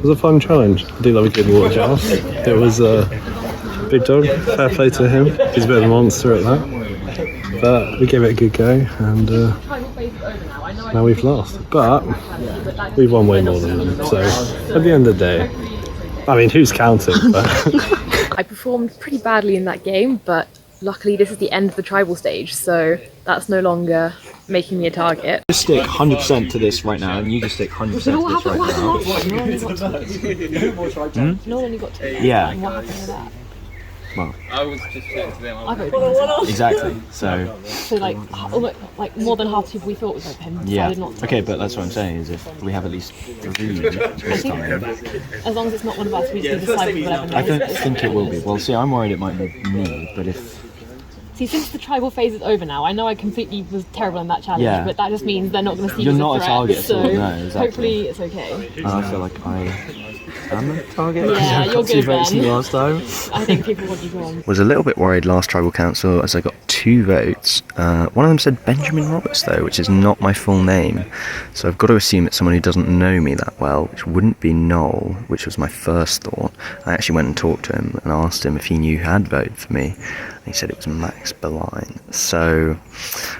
was a fun challenge. I do love a good watch out. It was big dog. Fair play to him. He's a bit of a monster at that. But we gave it a good go, and now we've lost. But we've won way more than them. So at the end of the day, I mean, who's counting? But I performed pretty badly in that game, but luckily this is the end of the tribal stage, so that's no longer making me a target. Just stick 100% to this right now, and you just stick 100% to this right now. No one only got to. Yeah. And what happened with that? Well, I was just chatting to them. I voted for myself. exactly. So like more than half the people we thought would vote for him decided not to. Okay, but that's what I'm saying is if we have at least 3 this time. As long as it's not one of us, we can decide whatever. I don't think it will be. Well, see, I'm worried it might be me, but if. See, since the tribal phase is over now, I know I completely was terrible in that challenge, but that just means they're not going to see You're you as not a threat, a target at so all, no, exactly. hopefully it's okay. I feel like I am a target. Yeah, you're good then. Last time. I think people want you gone. Was a little bit worried last tribal council as I got 2 votes. One of them said Benjamin Roberts though, which is not my full name. So I've got to assume it's someone who doesn't know me that well, which wouldn't be Noel, which was my first thought. I actually went and talked to him and asked him if he knew who had voted for me. He said it was Max Beline. So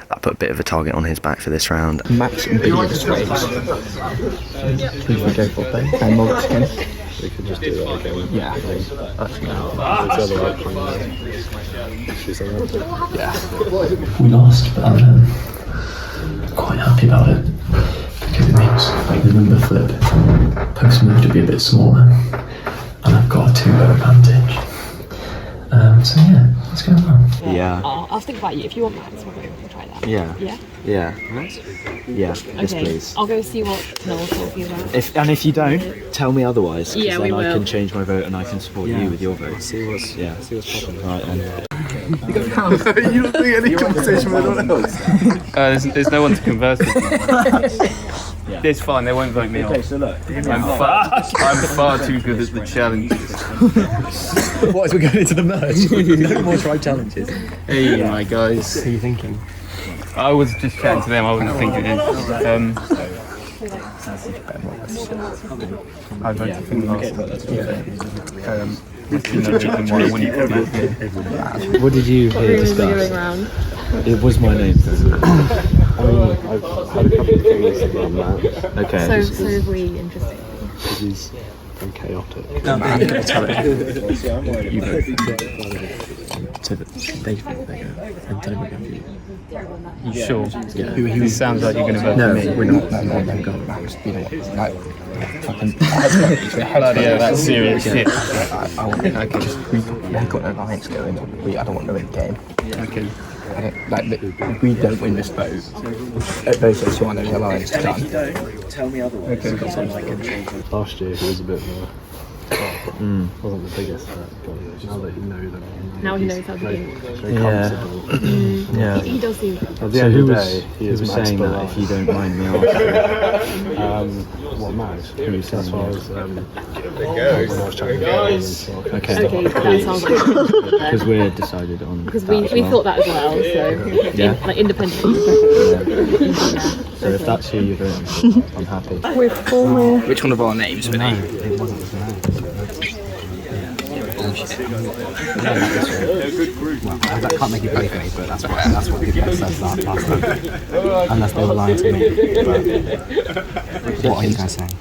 I put a bit of a target on his back for this round. Max and Billy disgrace. Who do we go for, Ben? Ben Roberts again? we could just do that again. Yeah. Actually, there's the other option. Yeah. We lost, but I'm quite happy about it because it means like the number flip post move to be a bit smaller, and I've got a 2-vote advantage. So yeah, let's go on. Yeah. I'll think about you. If you want Max, we'll try that. Yeah. Yeah? Yeah. Yeah, yes please. I'll go see what Noel's talking about. If you don't, tell me otherwise. Yeah, then we I will. can change my vote and I can support you with your vote. See what's popping. Right, and You don't think any conversation with anyone else? There's no one to converse with. It's fine, they won't vote me off. so look. I'm far too good at the challenges. What, as we're going into the merge? No more try challenges. Hey, my guys. What are you thinking? I was just chatting to them, I wasn't thinking it. I voted for him last. What did you hear discussed? It was my name. I mean, I've had a couple of things around that. Okay. So have we, interesting. Because he's very chaotic. No, I'm going to tell it. You vote. So that they think they're going to. And tell them we're going to. You sure? Yeah. It sounds like you're going to vote No, for me. we're not. No, go on, Max. You know, like, fucking. Bloody hell, that's serious shit. I want to just we've got an alliance going. I don't want to win the game. Okay. Like we don't win this vote. Those are two I know the alliance is done. Tell me otherwise. Okay. Last year he was a bit more. Wasn't the biggest threat, but now that you know them. Now he knows how to do it. Very comfortable. Yeah. He does seem. At the end of the day, he Who is was Max saying that, Beline. if you don't mind me asking? What Max? Who was That's saying why I that? was when I was chatting to him. Okay. Okay, that sounds like Because we're decided on because that we as well. thought that as well, so Yeah. like independently. So if that's who you're voting for, I'm happy. Which one of our names would he? It wasn't his name. Well, I can't make it play for me, but that's what people said last time. Unless they were lying to me. But what are you guys saying?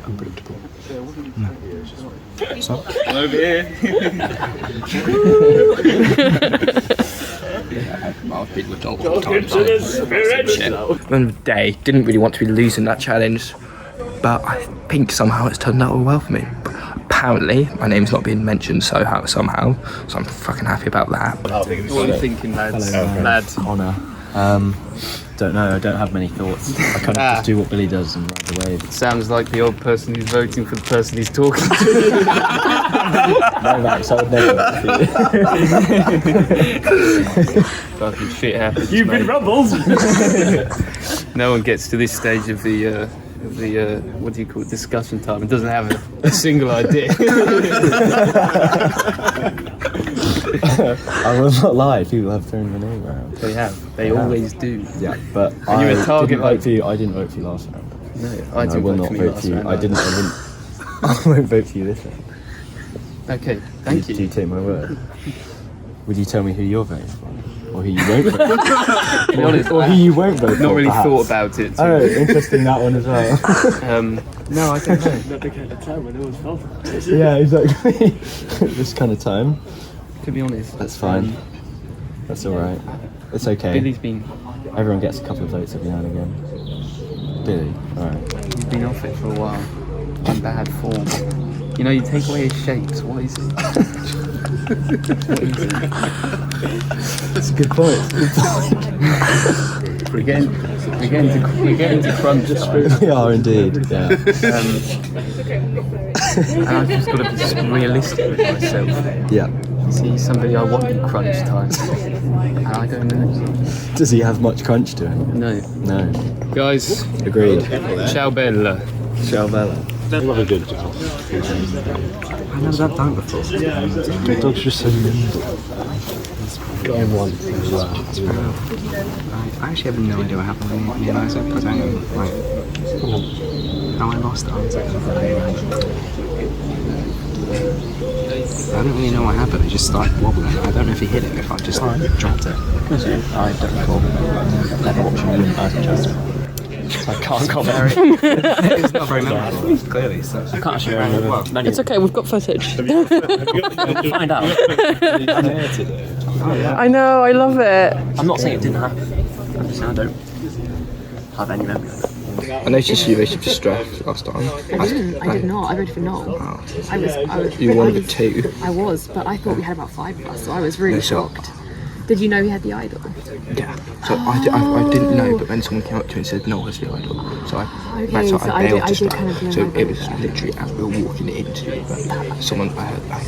Unpredictable. No. So? Over here. I've been with Noel all the time, so at the end of the day, didn't really want to be losing that challenge, but I think somehow it's turned out all well for me. But apparently, my name's not being mentioned somehow, so I'm fucking happy about that. What are you thinking, lads? Hello, Lads. Honour. Don't know, I don't have many thoughts. I kind of just do what Billy does and ride the wave. Sounds like the old person who's voting for the person he's talking to. No, Max, I would never. Fucking shit happens. You've been rumbled! No one gets to this stage of the what do you call it, discussion time and doesn't have a single idea. I will not lie. People have thrown my name around. They have. They always do. Yeah, but And you're a target, didn't vote like- for you. I didn't vote for you last round. No, I will not vote for you. I didn't. I won't vote for you this round. Okay, thank Do you. you take my word? Would you tell me who you're voting for? Or who you won't vote for? To be honest, Or who you won't vote for? not really perhaps? thought about it. Oh, interesting that one as well. No, I don't know. That became a time when it was fun. Yeah, exactly. This kind of time. To be honest, That's fine. That's alright. It's okay. Billy's been Everyone gets a couple of votes every now and again. Billy, alright. he's been off it for a while. In bad form. You know, you take away his shapes. What is it? That's a good point. We're getting to crunch time. We are indeed, yeah. And I've just got to be realistic with myself. Yeah. See somebody I want in crunch time. And I don't know. Does he have much crunch to him? No. No. Guys, Agreed. ciao bella. Ciao Bella. Love a good job. I've never done that before. The dog's just so mean. Got him once as well. I actually have no idea what happened when me and Isaac. I don't know, like, how I lost Isaac. I don't really know what happened. It just started wobbling. I don't know if he hit it, if I just dropped it. I don't recall. Never watching him. I can't comment. It's not very memorable, clearly. So I can't actually remember. It's okay, we've got footage. Find out. I know, I love it. I'm not saying it didn't happen. I'm just saying I don't have any memory of it. I noticed you voted for Strath last time. I did not. I voted for Noel. I was. You were one of the two. I was, but I thought we had about 5 of us, so I was really so- shocked. Did you know he had the idol? Yeah. So I didn't know, but then someone came up to me and said, "No, it's the idol." So Okay, that's so why I bailed I to did Strath. kind of know So about it was that. literally as we were walking into it, but someone I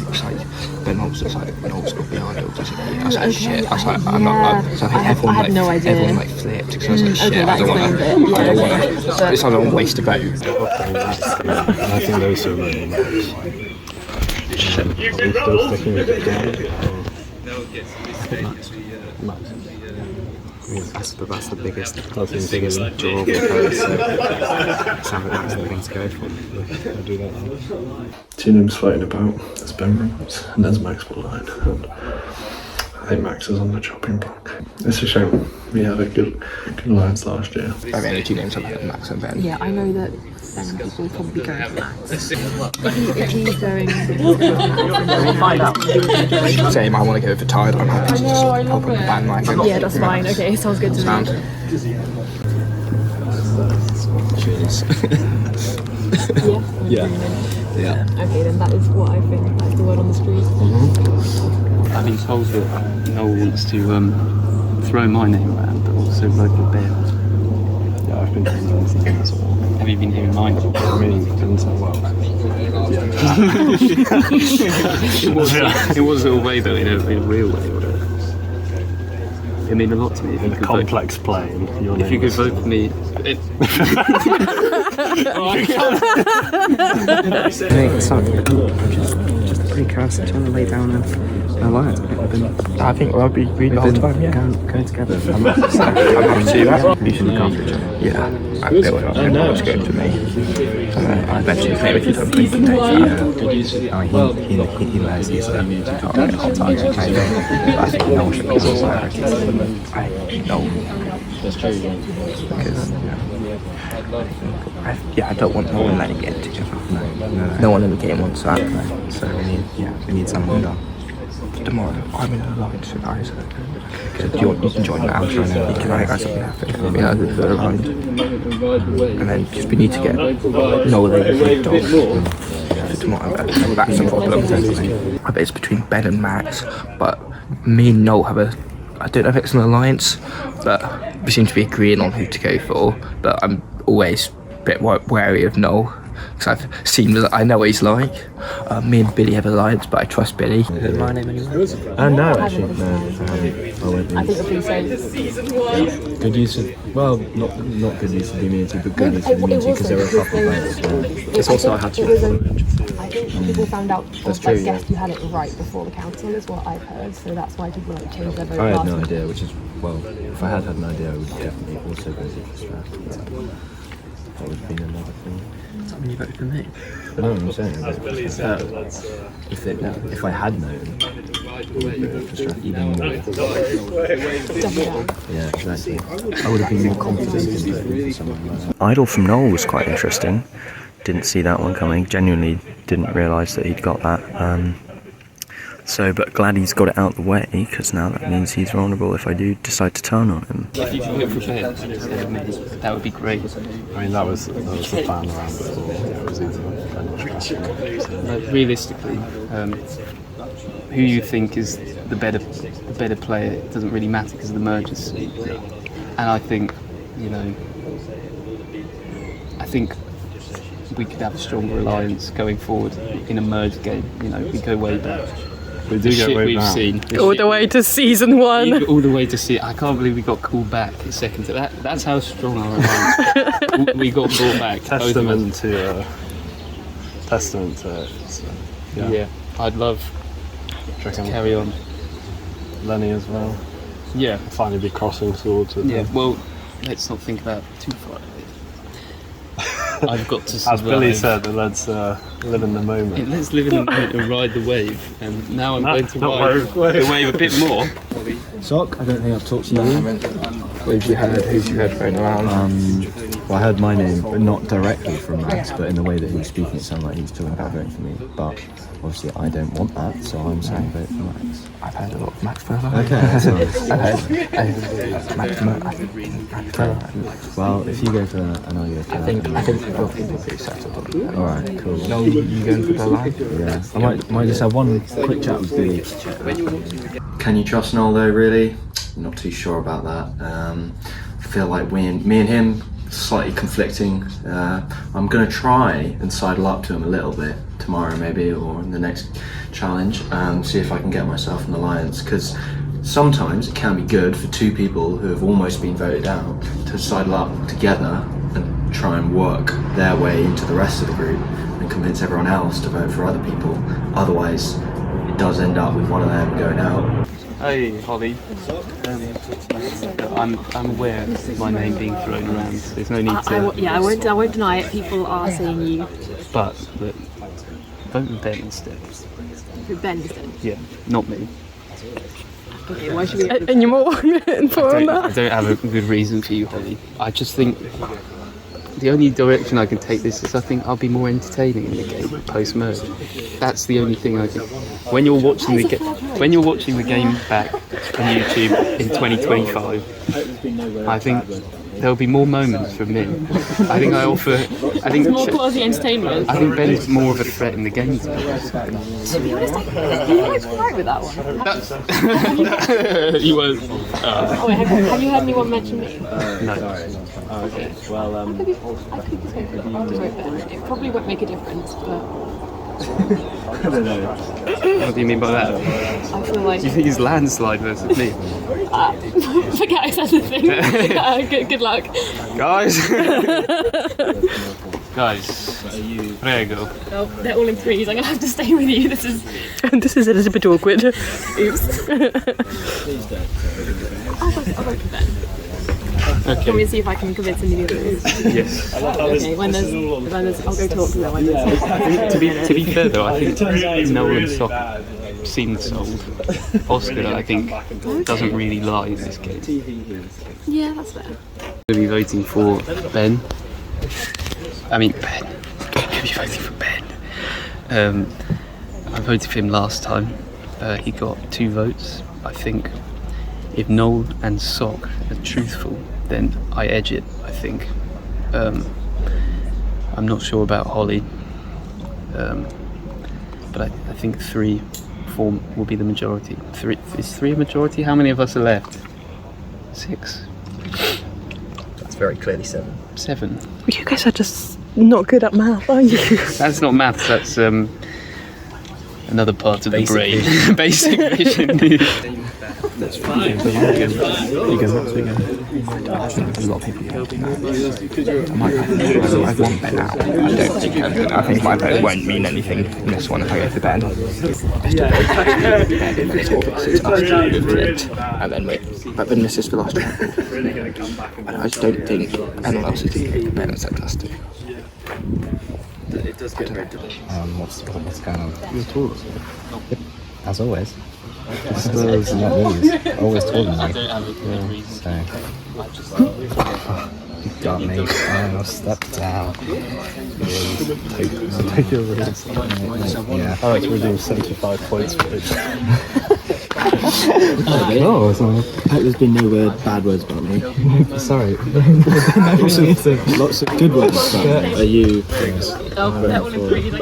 was like, Ben Hobbs was like, "Noel's got the idol." I was like, yeah. I was like, "Shit." I was like, "I'm not." So I think I everyone had like no idea. everyone like flipped because I was like, "Shit, okay, I that don't want to." explains it. I don't Yeah, want okay. to. This time I don't waste a vote. I think those are really nice. I'm still sticking with it. That's the biggest draw because Sam that's the thing to go for. I'll do that now. Two names floating about. There's Ben Roberts and there's Max Line. And I think Max is on the chopping block. It's a shame. We had a good alliance last year. I mean, the two names I've had, Max and Ben. Yeah, I know that Ben people probably going for Max. If he's going Same, I want to go for Tide. I'm happy to just help on the bandwagon. yeah, that's fine. Okay, sounds good to Sound. me. Cheers. Yeah. Yeah. Okay, then that is what I think. That's the word on the street. I've been told that Noel wants to throw my name around, but also vote Bear. Yeah, I've been doing that as well. Have you been hearing mine? I mean, it didn't sound well. It was a way though, in a real way. It mean a lot to me. If In you a could vote- complex plane, your If you name could is- vote for me, Just a precursor, trying to lay down an alliance. I think I'll be reading the whole time, yeah. Going together. I'm not to that. You should look after each other. Yeah. They were much good to me. I eventually came with you to play for He knows he's top time. I think no one should be on side. I know. Because, I don't want no one letting get into each other. No one in the game wants that. So we need someone done. Tomorrow, I'm in an alliance with Isaac. So you can join the outro and then you can make Isaac happy. The alliance. And then just we need to get no label dogs for tomorrow. That's the problem. I bet it's between Ben and Max, but me and Noel have I don't know if it's an alliance, but we seem to be agreeing on who to go for. But I'm always a bit wary of Noel. Because I've seen, I know what he's like. Me and Billy have an alliance, but I trust Billy. Is it my name anyway? No, actually, no. I won't I think it'll be safe. Good use of, well, not good use of the immunity, but good use of the immunity because there were a couple of votes as well. It's also I had to. think people found out or That's true, guessed yeah. you had it right before the council is what I've heard, so that's why people like changed their vote. I had last no minute. idea, which is, well, if I had an idea, I would definitely also voted for Strath. That would have been another thing. Does that mean you voted for me? No, I'm saying I voted for Strath. If I had known, I would have voted for Strath even more. Yeah, exactly. I would have been more confident in voting for someone like that. Idol from Noel was quite interesting. Didn't see that one coming. Genuinely didn't realise that he'd got that. But glad he's got it out the way, because now that means he's vulnerable if I do decide to turn on him. If you could vote for Ben instead of me, that would be great. I mean, that was the plan around before. It was easy. Like, realistically, who you think is the better player, it doesn't really matter because of the mergers. And I think, we could have a stronger alliance going forward in a merged game. We go way back. We do go way we've back. seen. All the way to season 1. All the way to see. I can't believe we got called back a second to that. That's how strong our alliance. We got brought back. Testament to it. So, yeah. I'd love to carry on. Lenny as well. Yeah. Finally be crossing swords with Yeah. him. Well, let's not think about too far. I've got to survive. As Billy said, let's live in the moment. Yeah, let's live in the moment and ride the wave. And now I'm going to ride the wave a bit more. Sock, I don't think I've talked to you. Who've you heard going around? Well, I heard my name, but not directly from Max, but in the way that he was speaking, it sounded like he was talking about voting for me. But obviously, I don't want that, so I'm saying vote for Max. I've heard a lot of Max Furler. Okay, that's nice. I've heard Max. Well, if you go for that and I go for that, I think both people are pretty settled on it. all right, cool. No, you going for the line? Yeah, I might just have one quick chat with Billy. Can you trust Noel though, really? Not too sure about that. I feel like me and him, slightly conflicting. I'm going to try and sidle up to him a little bit tomorrow maybe, or in the next challenge, and see if I can get myself an alliance, because sometimes it can be good for two people who have almost been voted out to sidle up together and try and work their way into the rest of the group and convince everyone else to vote for other people. Otherwise, it does end up with one of them going out. Hey, Holly. I'm aware of my name being thrown around. There's no need to. I won't deny it. People are saying you. But vote for Ben instead. For Ben instead. Yeah, not me. Okay, why should we? And you're more informed on I that? don't have a good reason for you, Holly. I just think the only direction I can take this is I think I'll be more entertaining in the game post-merge. That's the only thing I can. When you're watching the game back on YouTube in 2025, I think there'll be more moments from me. I think I offer. I think More quality entertainment. I think Ben's more of a threat in the game. To be honest, To be honest, you might be right with that one. you won't. Oh wait, have you heard anyone mention me? No. Okay, well, I could vote Ben. It probably won't make a difference, but What do you mean by that? I feel like Do you think it's landslide versus me? forget I said the thing. Good luck. Guys! Guys, prego. Oh, they're all in threes. I'm gonna have to stay with you. This is. This is a little bit awkward. Oops. I'll vote for Ben. Okay. Let me see if I can convince any of the others. Yes. Okay, when there's, I'll go talk to them. When there's, To be fair though, I think Noel and Sock seem sold. Oscar, I think, doesn't really lie in this case. yeah, that's fair. I'm going to be voting for Ben. I mean, Ben. I'm going to be voting for Ben. I voted for him last time. He got 2 votes. I think if Noel and Sock are truthful, then I edge it, I think. I'm not sure about Holly. But I think 3, 4 will be the majority. Is 3 a majority? How many of us are left? 6? That's very clearly 7. 7. You guys are just not good at math, are you? That's not maths, that's another part of the brain. Basic vision. That's fine. You go next weekend. I think there's a lot of people here. I want Ben out. I think my vote won't mean anything in this one if I go for Ben. And then wait. But Ben misses the last one. I just don't think anyone else is going to pick Ben except us two. It does get very difficult. What's going on? You're tall. As always. Spurs and not knees. Always taller than me. Yeah, so. You got me. Oh, step down. Take your risk. Yeah. I like to redeem 75 points for it. Oh, so there's been no bad words about me. Sorry. Lots of good words about me. Are you things? That one agrees.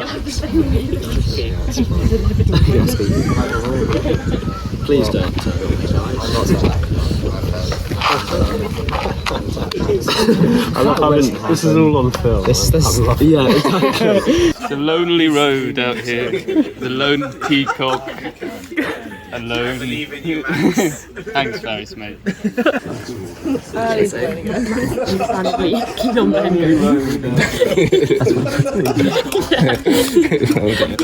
Please don't. I love how this is all on film. Yeah, exactly. It's a lonely road out here. The lone peacock. Alone. Thanks, Faris, mate. Understandably, keen on Ben.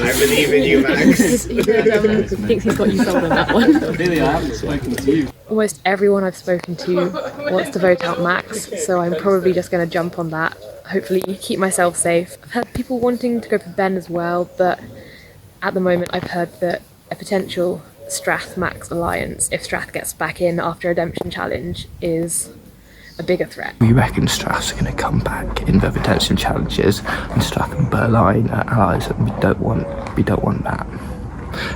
I believe in you, Max. He thinks he's got you sold on that one. Really, I haven't spoken to you. Almost everyone I've spoken to wants to vote out Max, so I'm probably just going to jump on that. Hopefully keep myself safe. I've had people wanting to go for Ben as well, but at the moment I've heard that a potential Strath-Max alliance, if Strath gets back in after a redemption challenge, is a bigger threat. We reckon Strath's are going to come back in the redemption challenges, and Strath and Berline are allies, and we don't want that.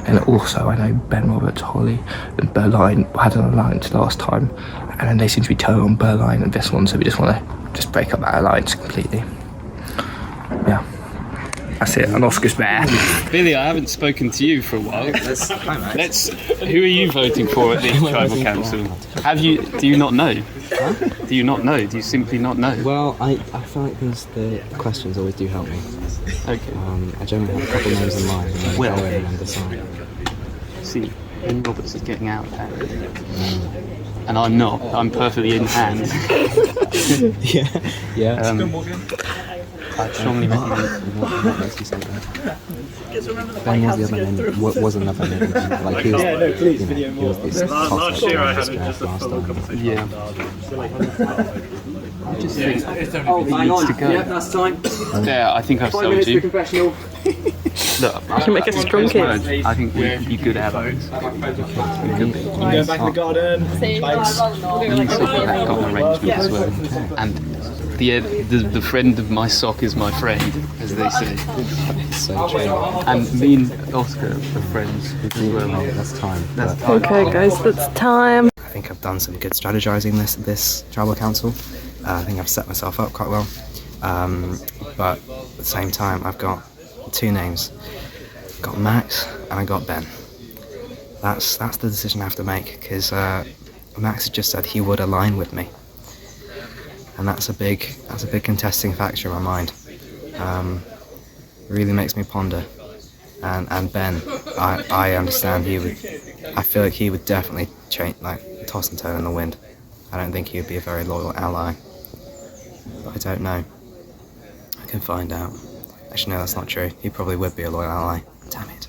And also, I know Ben Roberts, Holly, and Berline had an alliance last time, and then they seem to be turning on Berline and this one, so we just want to break up that alliance completely. Yeah. That's it, an Oscar's bear. Billy, I haven't spoken to you for a while. Who are you voting for at the tribal council? Do you not know? Huh? Do you not know? Do you simply not know? Well, I feel like the questions always do help me. Okay. I generally have a couple of names in mind and then go in and decide. See, Ben Roberts is getting out there. And I'm not. I'm perfectly in hand. Yeah. I strongly recommend. Ben was the other name. Was another name. Like he was, he was this toss-up last time. Yeah. I just think he needs to go. Yeah, that's time. Yeah, I think I've sold you. Look, You can make a strong case. I think we could be good allies. We could be. Go back in the garden. We also got an arrangement as well. And the friend of my sock is my friend, as they say. So true. And me and Oscar are friends as well. That's time. Okay, guys, that's time. I think I've done some good strategizing this tribal council. I think I've set myself up quite well. But at the same time, I've got two names. I've got Max and I got Ben. That's the decision I have to make, because Max has just said he would align with me, and that's a big contesting factor in my mind. Really makes me ponder. And Ben, I understand I feel like he would definitely toss and turn in the wind. I don't think he would be a very loyal ally. But I don't know. I can find out. Actually, no, that's not true. He probably would be a loyal ally. Damn it.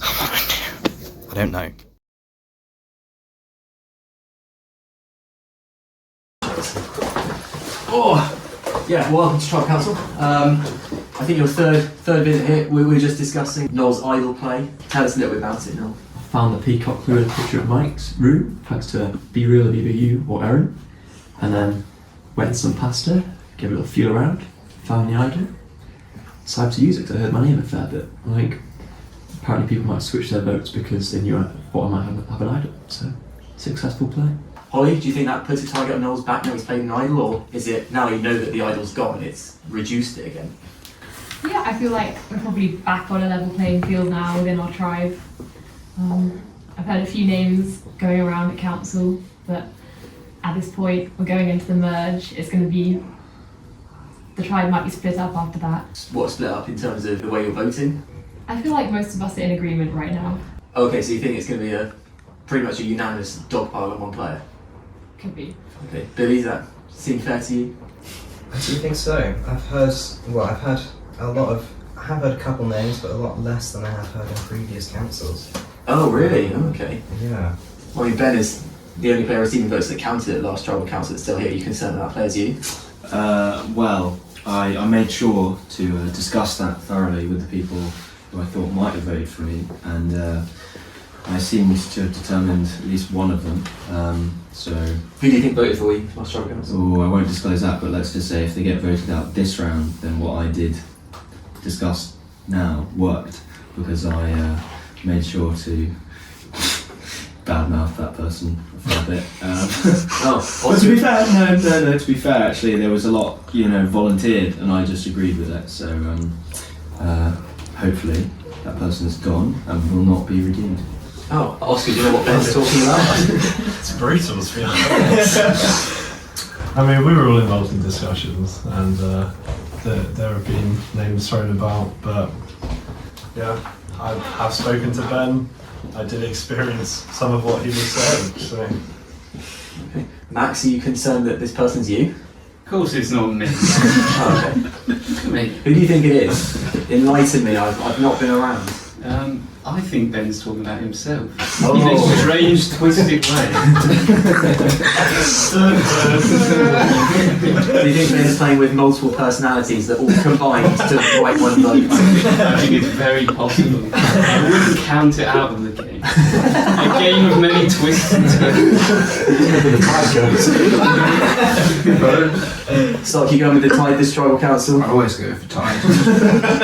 I don't know. Oh, yeah, welcome to Tribal Council. I think your third visit here. We were just discussing Noel's idol play. Tell us a little bit about it, Noel. I found the peacock through a picture of Mike's room, thanks to Be Real of either you or Erin, and then went some pasta, gave it a little feel around, found the idol, decided to use it because I heard my name a fair bit. I think apparently people might switch their votes because they knew I thought I might have an idol, so successful play. Holly, do you think that puts a target on Noel's back now he's played an idol, or is it now you know that the idol's gone, it's reduced it again? Yeah, I feel like we're probably back on a level playing field now within our tribe. I've heard a few names going around at council, but at this point we're going into the merge. It's going to be, the tribe might be split up after that. What, split up in terms of the way you're voting? I feel like most of us are in agreement right now. Okay, so you think it's going to be pretty much a unanimous dog pile on one player? Could be. Okay, Billy, does that seem fair to you? I do think so. I have heard a couple names, but a lot less than I have heard in previous councils. Oh, really? Okay. Yeah. Well, I mean, Ben is the only player receiving votes that counted at last tribal council that's still here. Are you concerned that plays you? Well, I made sure to discuss that thoroughly with the people who I thought might have voted for me, and I seem to have determined at least one of them. So. Who do you think voted for you last tribal council? Oh, I won't disclose that, but let's just say if they get voted out this round, then what I did discuss now worked, because I made sure to badmouth that person for a bit. But to be fair, no, to be fair, actually, there was a lot, volunteered, and I just agreed with it. So hopefully that person is gone and will not be redeemed. Oh, Oscar, do you know what Ben's talking about? It's brutal, to be honest. I mean, we were all involved in discussions, and there have been names thrown about, but yeah, I have spoken to Ben. I did experience some of what he was saying. So. Okay. Max, are you concerned that this person's you? Of course it's not me. Oh, okay. Me. Who do you think it is? Enlighten me, I've not been around. I think Ben's talking about himself. Oh. In a strange, twisted way. Do you think Ben's playing with multiple personalities that all combined to write one vote? I think it's very possible. I wouldn't count it out of the game. A game of many twists and turns. So keep going with the tide this tribal council. I always go for tide.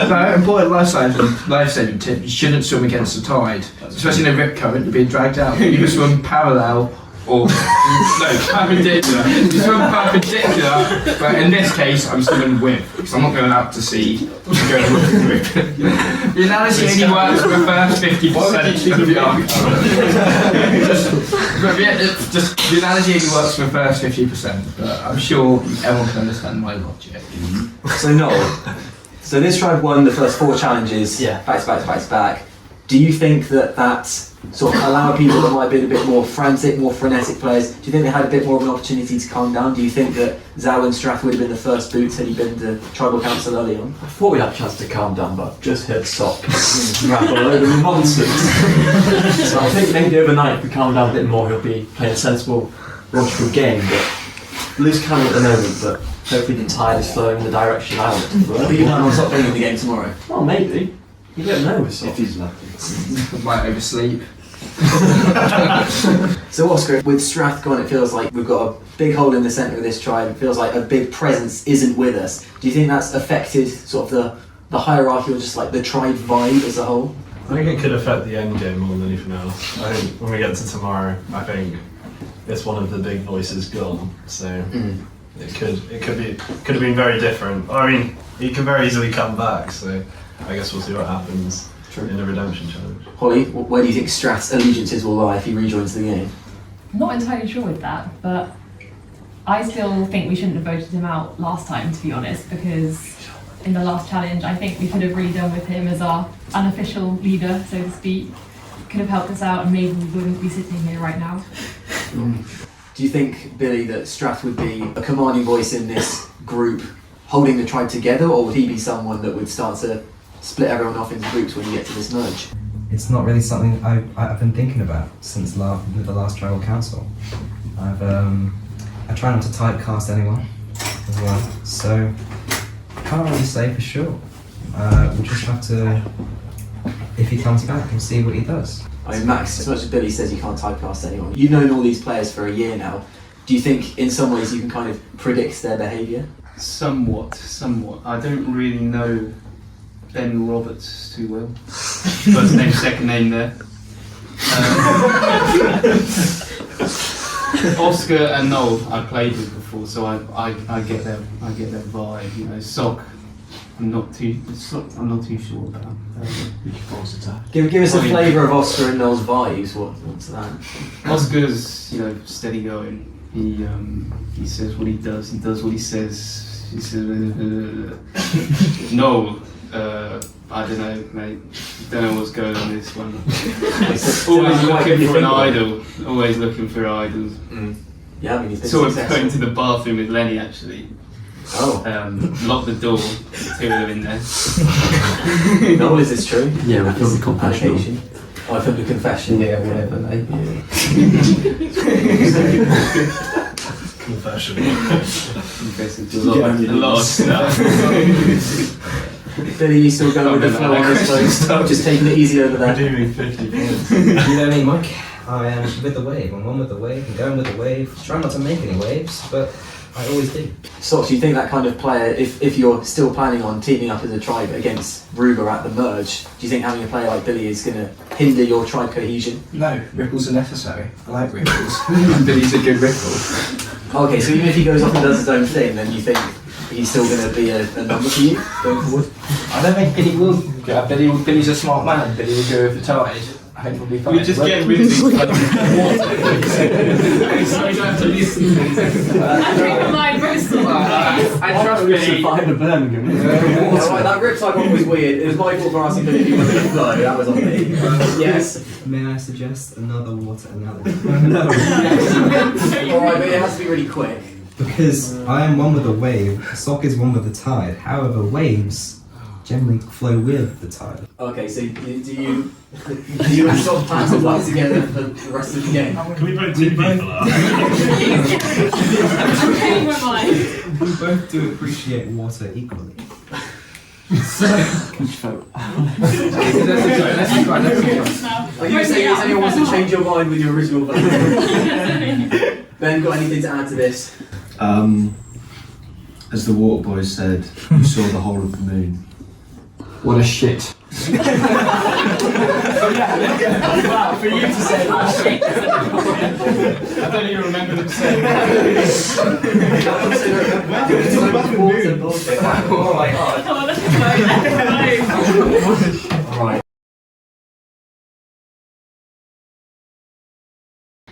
No, important life-saving tip, you shouldn't swim against the tide. Especially in a rip current, you're being dragged out. You can swim parallel or perpendicular. You swim perpendicular, but in this case I'm swimming with, because I'm not going out to sea. I'm going with the rip. The analogy only works for the first 50% of the argument. The analogy only works for the first 50%, but I'm sure everyone can understand my logic. So Noel, so this tribe won the first 4 challenges, back to back to back to back. Do you think that sort of allowed people that might have been a bit more frantic, more frenetic players, do you think they had a bit more of an opportunity to calm down? Do you think that Zhao and Strath would have been the first boots had he been to tribal council early on? I thought we'd have a chance to calm down, but just hit stop. Ramble over nonsense. So I think maybe overnight if we calm down a bit more, he'll be playing a sensible, logical game. But loose cannon at the moment, but hopefully the tide is flowing in the direction I want it to flow. Are you planning on stop playing in the game tomorrow? Well, maybe. You don't know. If he's lucky. Might oversleep. So Oscar, with Strath gone, it feels like we've got a big hole in the centre of this tribe. It feels like a big presence isn't with us. Do you think that's affected sort of the hierarchy or just like the tribe vibe as a whole? I think it could affect the end game more than anything else. I think when we get to tomorrow, I think it's one of the big voices gone. So it could have been very different. I mean, he can very easily come back. So I guess we'll see what happens in the redemption challenge. Holly, where do you think Strath's allegiances will lie if he rejoins the game? Not entirely sure with that, but I still think we shouldn't have voted him out last time, to be honest, because in the last challenge I think we could have really done with him as our unofficial leader, so to speak. Could have helped us out and maybe we wouldn't be sitting here right now. Do you think, Billy, that Strath would be a commanding voice in this group holding the tribe together, or would he be someone that would start to split everyone off into groups when you get to this merge? It's not really something I've been thinking about since the last tribal council. I try not to typecast anyone as well, so I can't really say for sure. We'll just have to, if he comes back, we'll see what he does. I mean, Max, as much as Billy says you can't typecast anyone, you've known all these players for a year now. Do you think in some ways you can kind of predict their behaviour? Somewhat. I don't really know Ben Roberts too well. First name, second name there. Oscar and Noel I played with before, so I get their vibe. Sock, I'm not too sure about. Give us a flavour of Oscar and Noel's vibes. What's that? Oscar's steady going. He says what he does. He does what he says. He says Noel. I don't know, mate. Don't know what's going on with this one. Always looking for an idol. Always looking for idols. Yeah, I mean, he's been Sort of successful. going to the bathroom with Lenny actually. Oh. Locked the door. Two of them in there. No, is this true? Yeah, we filmed the confessional. Allegation. Oh, I filmed a confession. Yeah, whatever, mate. Confession. Confessing to a lot of stuff. Billy, you still going with the flow on this post? Just taking it easy over there. Doing 50 points. You know me, Mike. I am with the wave. I'm on with the wave. I'm going with the wave. Try not to make any waves, but I always do. So, do you think that kind of player, if you're still planning on teaming up as a tribe against Ruger at the merge, do you think having a player like Billy is going to hinder your tribe cohesion? No, ripples are necessary. I like ripples. Billy's a good ripple. Okay, so even if he goes off and does his own thing, then you think he's still going to be a number for you going forward? I don't think Billy will. Yeah, Billy's a smart man. Billy will go with the tide. I think we'll be fine. We just get rid of these water. So you don't have to listen to these. I drink a line Bristol. I trust Billy. Behind Birmingham. Alright, that riptide one was weird. It was my fault for asking Billy if he was going to flow. That was on me. Yes. May I suggest another water analogy? Alright, but it has to be really quick. Because I am one with the wave, sock is one with the tide. However, waves generally flow with the tide. Okay, so do you sort of plan to work together for the rest of the game? Can we put two people up? I'm changing my mind. We both do appreciate water equally. Are you saying if anyone wants to change your mind with your original vote? Ben, got anything to add to this? As the water boys said, you saw the whole of the moon. What a shit. Wow, for you to say that. I don't even remember them saying that. Oh my god. Right.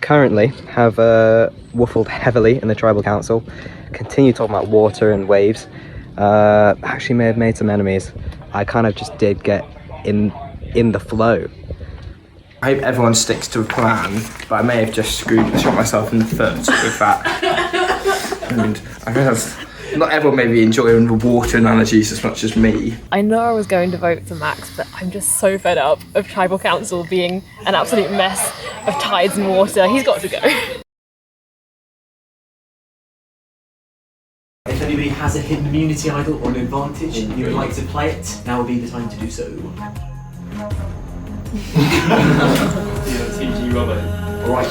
Currently have waffled heavily in the tribal council, continue talking about water and waves. Actually may have made some enemies. I kind of just did get in the flow. I hope everyone sticks to a plan, but I may have just shot myself in the foot with that. And I realise not everyone may be enjoying the water analogies as much as me. I know I was going to vote for Max, but I'm just so fed up of tribal council being an absolute mess of tides and water. He's got to go. If anybody has a hidden immunity idol or an advantage and you would like to play it, now would be the time to do so. TG Robert. Alright,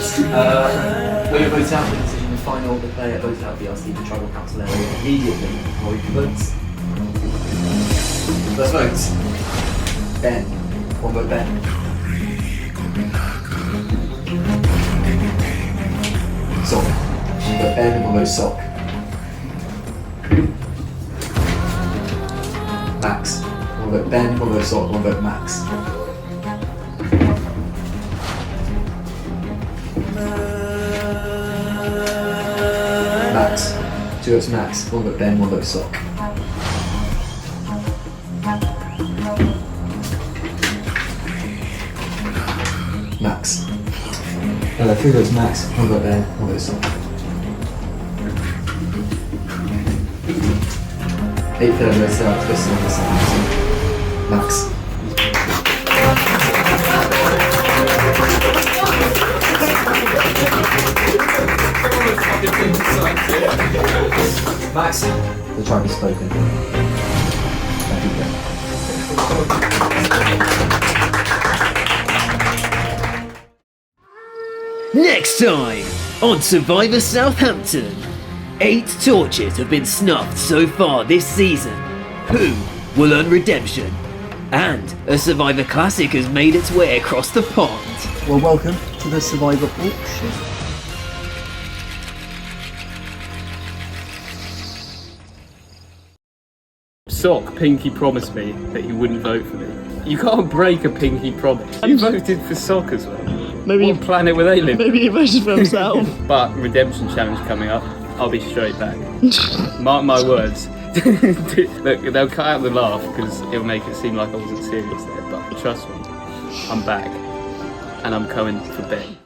when you vote out the decision, the final the player voted out VRC the tribal council area immediately. Roll your votes. First vote. Ben. One vote Ben. Sock. One vote Ben, one vote Sock. Max. One vote Ben, one vote Sock, one vote Max. Max. Two votes Max, one vote Ben, one vote Sock. Max. Three votes Max, one vote Ben, one vote Sock. 8 third votes out, this on the second. Max. Max, the tribe has spoken. Thank you. Next time on Survivor Southampton. 8 torches have been snuffed so far this season. Who will earn redemption? And a Survivor Classic has made its way across the pond. Well, welcome to the Survivor auction. Sock Pinky promised me that he wouldn't vote for me. You can't break a Pinky promise. You voted for Sock as well. Maybe what planet were they living? Maybe he voted for himself. But redemption challenge coming up. I'll be straight back. Mark my words. Look, they'll cut out the laugh because it'll make it seem like I wasn't serious there, but trust me, I'm back and I'm coming for Ben.